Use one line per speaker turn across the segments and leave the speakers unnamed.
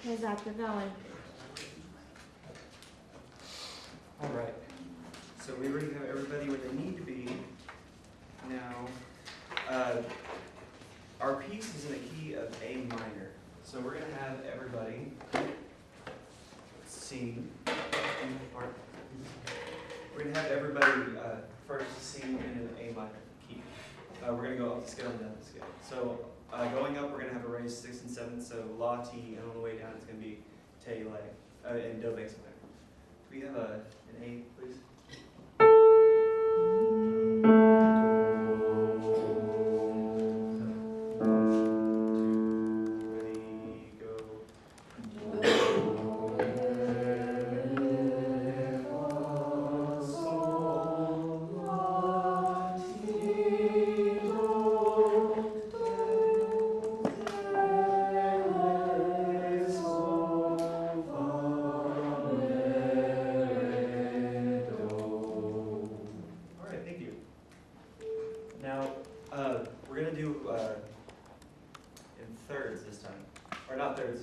How's that going?
All right. So we already have everybody where they need to be. Now, our piece is in a key of A minor. So we're going to have everybody sing. We're going to have everybody first sing in an A minor key. We're going to go up the scale and down the scale. So going up, we're going to have a raise 6 and 7. So La, Ti, and on the way down, it's going to be Te, La, and Do bass minor. Can we have an A, please?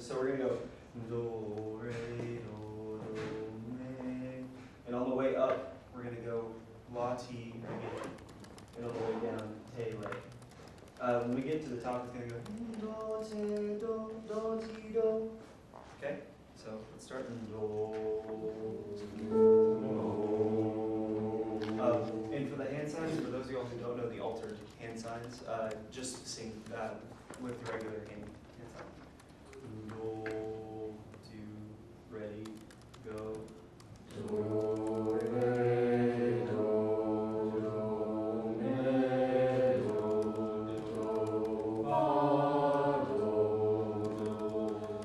So we're going to go do, re, do, me. And on the way up, we're going to go La, Ti, again. And on the way down, Te, La. When we get to the top, it's going to go do, te, do, ti, do. Okay? So let's start in do. And for the hand signs, for those of y'all who don't know the altered hand signs, just sing with the regular hand sign. Do, ready, go. Do, re, do, me, do, fa, do,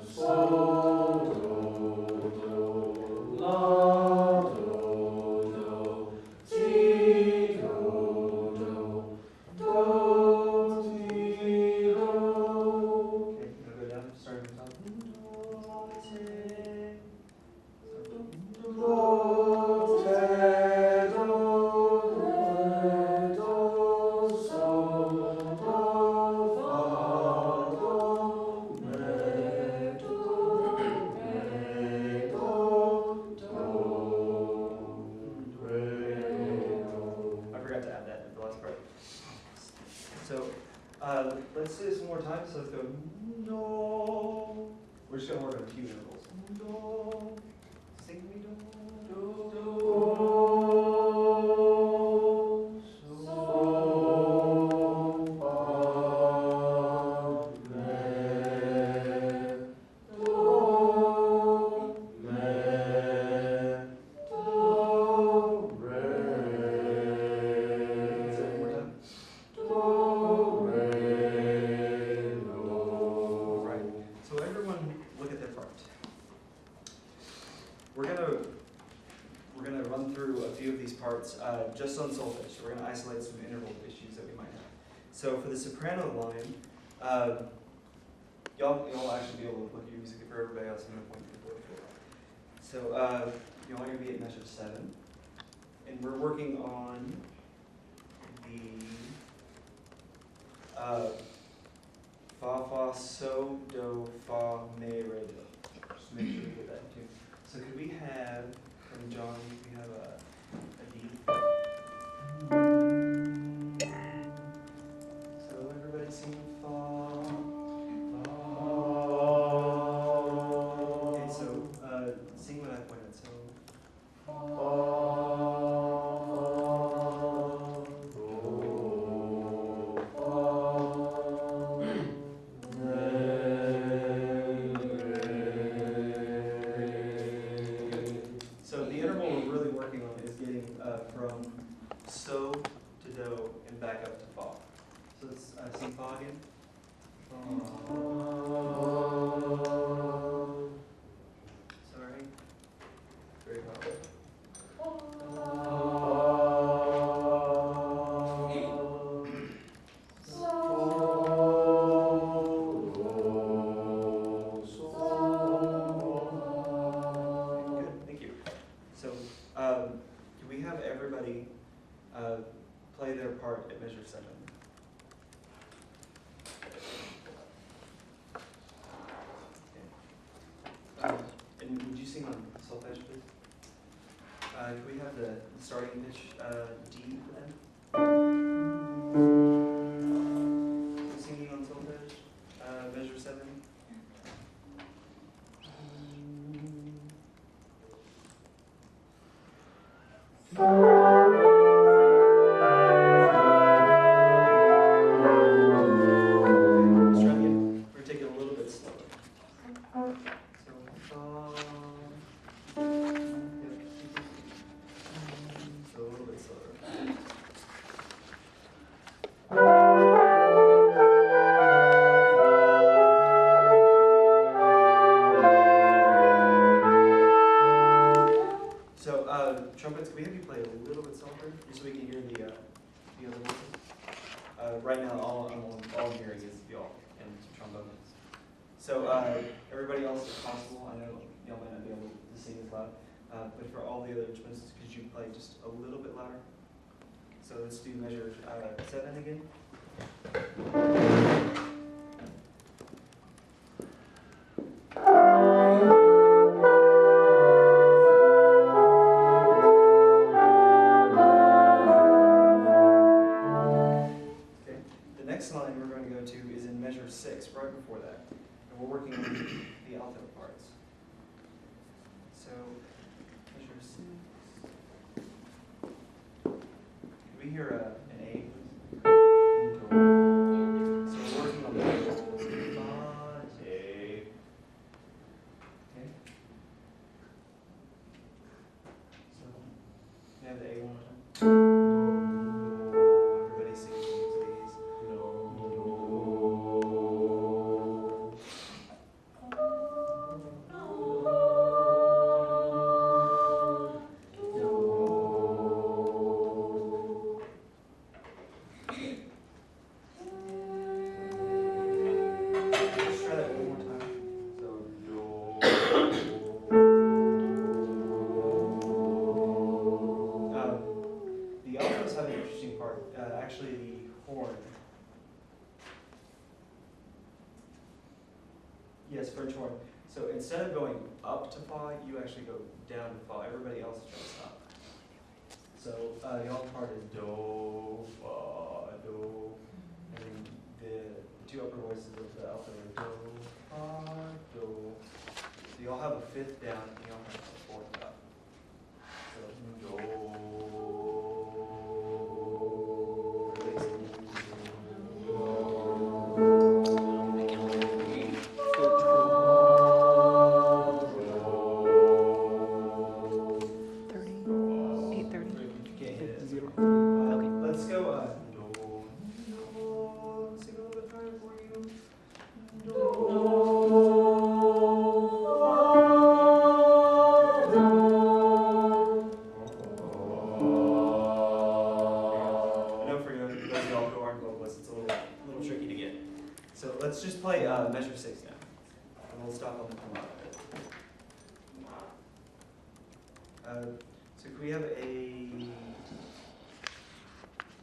sol, do, la, do, ti, do, ti, do. Okay, now go down, starting from the top. So let's do this one more time. So let's go do. We're just going to work on a few intervals. Do. Sing me do. Do. Do. So. Fa. Me. Do. Me. Do. Re. Say it one more time. Do, re, do. Right. So everyone look at their part. We're gonna run through a few of these parts just on solfege. We're gonna isolate some interval issues that we might have. So for the soprano line, y'all actually be able to look at your music for everybody else. I'm gonna point to the board for it. So y'all are gonna be at measure 7, and we're working on the fa, fa, so, do, fa, me, re, do. Just make sure we get that in tune. So could we have, from John, we have a D. So everybody sing fa, fa. Okay, so sing what I pointed. So fa. From so to do and back up to fa. So let's sing fa again. Sorry. Very powerful. Good, thank you. So can we have everybody play their part at measure 7? Can we have the starting pitch D for them? Singing on solfege, measure 7. Let's try again. We're going to take it a little bit slower. So a little bit slower. So trumpets, can we have you play a little bit softer, just so we can hear the other voices? Right now, all I'm hearing is y'all and trombone. So everybody else, if possible, I know y'all might not be able to sing as loud, but for all the other instruments, could you play just a little bit louder? So let's do measure 7 again. Okay. The next line we're going to go to is in measure 6, right before that. And we're working on the alto parts. So, measure 6. Can we hear an A? So we're working on the A. Okay. So, can I have the A one more time? Everybody sing with me, please. Let's try that one more time. The altos have an interesting part. Actually, the horn. Yes, French horn. So instead of going up to fa, you actually go down to fa. Everybody else is trying to stop. So the alto part is do, fa, do, and then the two upper voices of the alto are do, fa, do. So you all have a fifth down, and you all have a fourth up. So do. Let's go, do, sing a little bit higher for you. I know for those of y'all who aren't vocalists, it's a little tricky to get. So let's just play measure 6 now. And we'll stop on the come out. So can we have a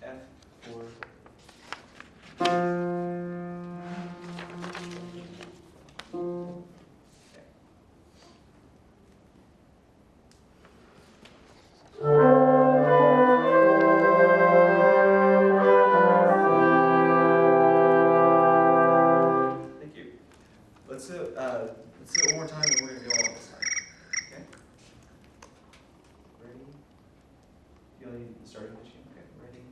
F for Thank you. Let's do it one more time, and we're going to go on this time. Okay? Ready? You only need the starting pitch. Okay, ready?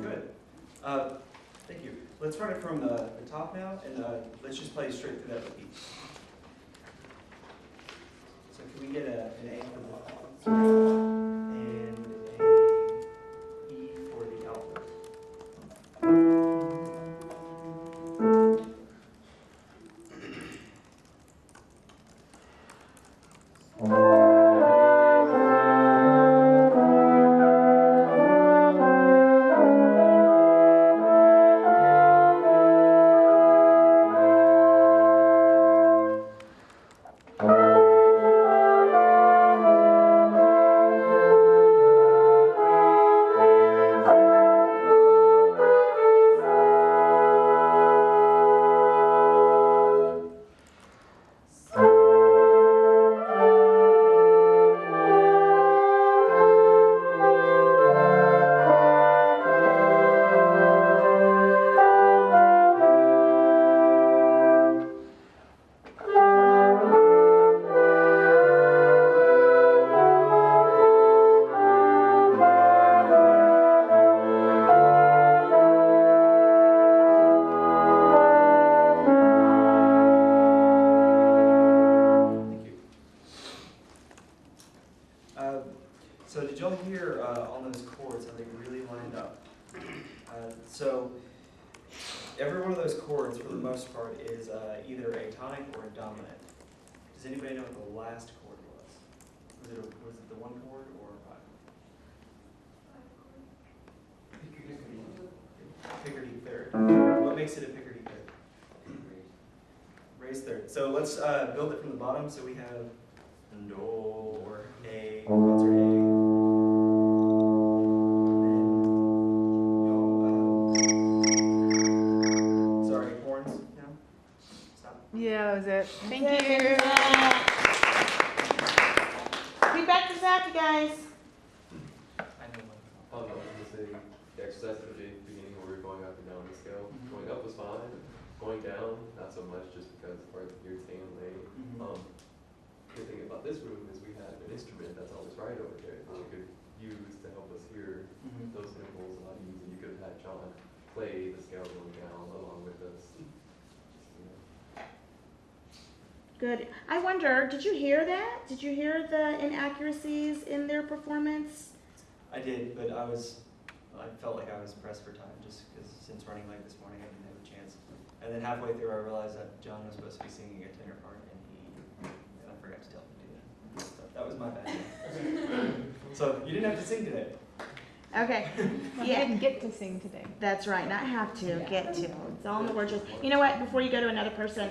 Good. Thank you. Let's run it from the top now, and let's just play straight through that repeat. here on those chords, are they really lined up? So every one of those chords, for the most part, is either a tonic or a dominant. Does anybody know what the last chord was? Was it the 1 chord or a 5? Picardy third. What makes it a Picardy third? Raised third. So let's build it from the bottom. So we have do or a, concert A. Sorry, horns now. Stop.
Yeah, that was it.
Thank you. Feedback to Zach, you guys.
I know one.
I was gonna say, the exercise at the beginning where we were going up and down the scale, going up was fine, going down, not so much, just because you're staying late. The thing about this room is we had an instrument that's always right over there that you could use to help us hear those intervals a lot easier. You could have had John play the scale going down along with us.
Good. I wonder, did you hear that? Did you hear the inaccuracies in their performance?
I did, but I felt like I was pressed for time just because since running late this morning, I didn't have a chance. And then halfway through, I realized that John was supposed to be singing a tenor part, and I forgot to tell him to do that. So that was my bad. So you didn't have to sing today.
Okay.
I
Yeah.
didn't get to sing today.
That's right, not have to,
Yeah.
get to. It's all in the words. You know what, before you go to another person,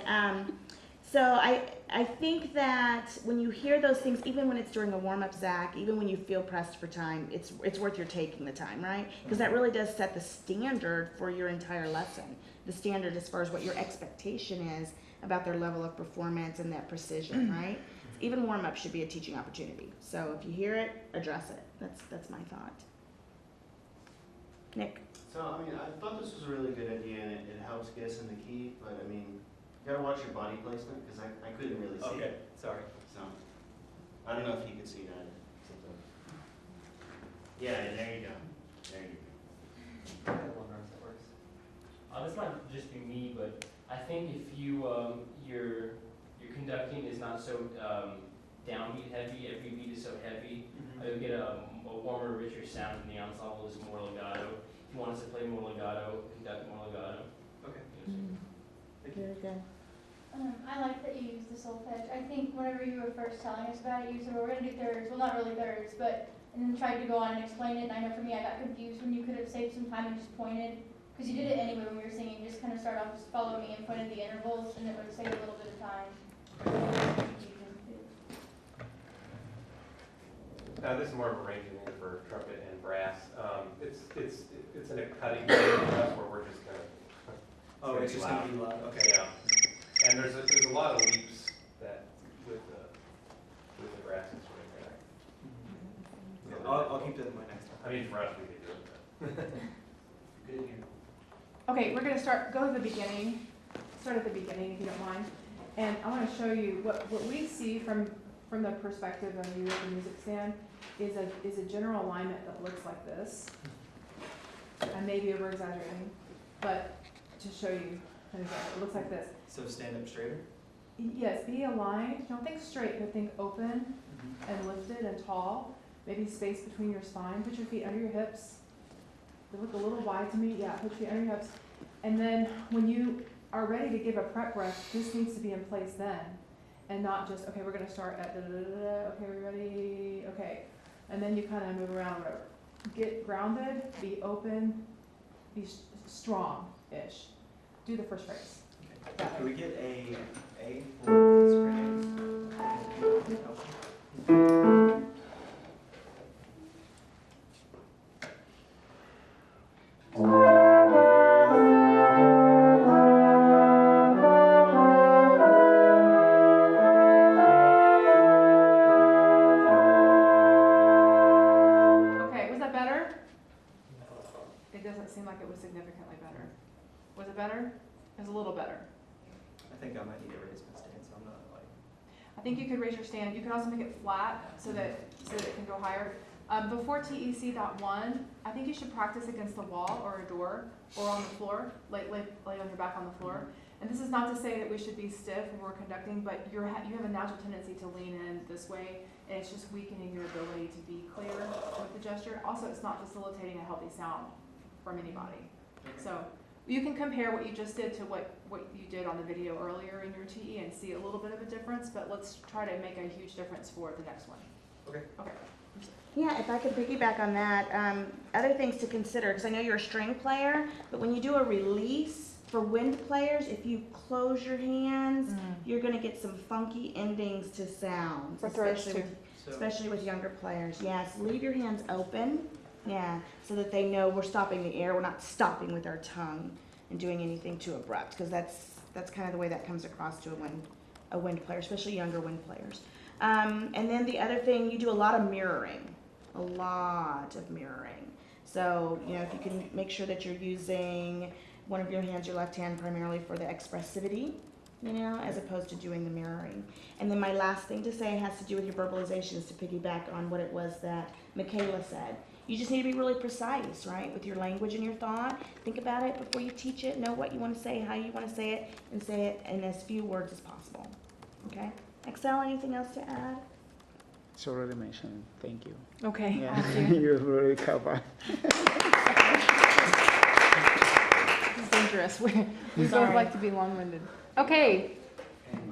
so I think that when you hear those things, even when it's during a warm-up, Zach, even when you feel pressed for time, it's worth your taking the time, right? Because that really does set the standard for your entire lesson. The standard as far as what your expectation is about their level of performance and that precision, right? Even warm-up should be a teaching opportunity. So if you hear it, address it. That's my thought. Nick?
So, I mean, I thought this was a really good idea, and it helps get us in the key, but I mean, you gotta watch your body placement, because I couldn't really see
Okay,
it.
sorry.
So, I don't know if you could see that. Yeah, there you go. There you go.
I have one arm that works.
This might just be me, but I think if you your conducting is not so downbeat heavy, every beat is so heavy, you'll get a warmer, richer sound in the ensemble is more legato. If you want us to play more legato, conduct more legato.
Okay.
Very good.
I like that you used the solfege. I think whenever you were first telling us about it, you said, well, we're going to do thirds. Well, not really thirds, but, and then tried to go on and explain it. And I know for me, I got confused when you could have saved some time and just pointed. Because you did it anyway when we were singing. Just kind of start off, just follow me and pointed the intervals, and it would save a little bit of time.
This is more of a arranging for trumpet and brass. It's in a cutting that's where we're just gonna.
Oh, it's just going to be loud. Okay.
Yeah, and there's a lot of leaps that with the brass instrument.
Yeah, I'll keep that in mind next time.
I mean, for us, we could do it.
Good here.
Okay, we're gonna go to the beginning. Start at the beginning, if you don't mind. And I want to show you what we see from the perspective of you at the music stand is a general alignment that looks like this. And maybe over exaggerating, but to show you an example, it looks like this.
So stand up straighter?
Yes, be aligned. Don't think straight, but think open and lifted and tall. Maybe space between your spine. Put your feet under your hips. They look a little wide to me. Yeah, put your feet under your hips. And then when you are ready to give a prep breath, this needs to be in place then. And not just, okay, we're going to start at da-da-da-da-da. Okay, we're ready. Okay. And then you kind of move around, whatever. Get grounded, be open, be strong-ish. Do the first phrase.
Okay. Can we get a for sopranos?
Okay, was that better? It doesn't seem like it was significantly better. Was it better? It was a little better.
I think I might need to raise my stand, so I'm not like.
I think you could raise your stand. You could also make it flat so that it can go higher. Before TEC.1, I think you should practice against the wall or a door or on the floor, lay on your back on the floor. And this is not to say that we should be stiff when we're conducting, but you have a natural tendency to lean in this way, and it's just weakening your ability to be clear with the gesture. Also, it's not facilitating a healthy sound from anybody. So you can compare what you just did to what you did on the video earlier in your TE and see a little bit of a difference, but let's try to make a huge difference for the next one.
Okay.
Okay.
Yeah, if I could piggyback on that, other things to consider, because I know you're a string player, but when you do a release for wind players, if you close your hands, you're gonna get some funky endings to sounds,
For throats too.
especially with younger players. Yes, leave your hands open, yeah, so that they know we're stopping the air, we're not stopping with our tongue and doing anything too abrupt, because that's kind of the way that comes across to a wind player, especially younger wind players. And then the other thing, you do a lot of mirroring. So, you know, if you can make sure that you're using one of your hands, your left hand, primarily for the expressivity, you know, as opposed to doing the mirroring. And then my last thing to say has to do with your verbalizations, to piggyback on what it was that Michaela said. You just need to be really precise, right, with your language and your thought. Think about it before you teach it. Know what you want to say, how you want to say it in as few words as possible. Okay? Excel, anything else to add?
It's already mentioned. Thank you.
Okay.
Yeah, you're really covered.
This is dangerous. We both
Sorry.
like to be long-winded. Okay,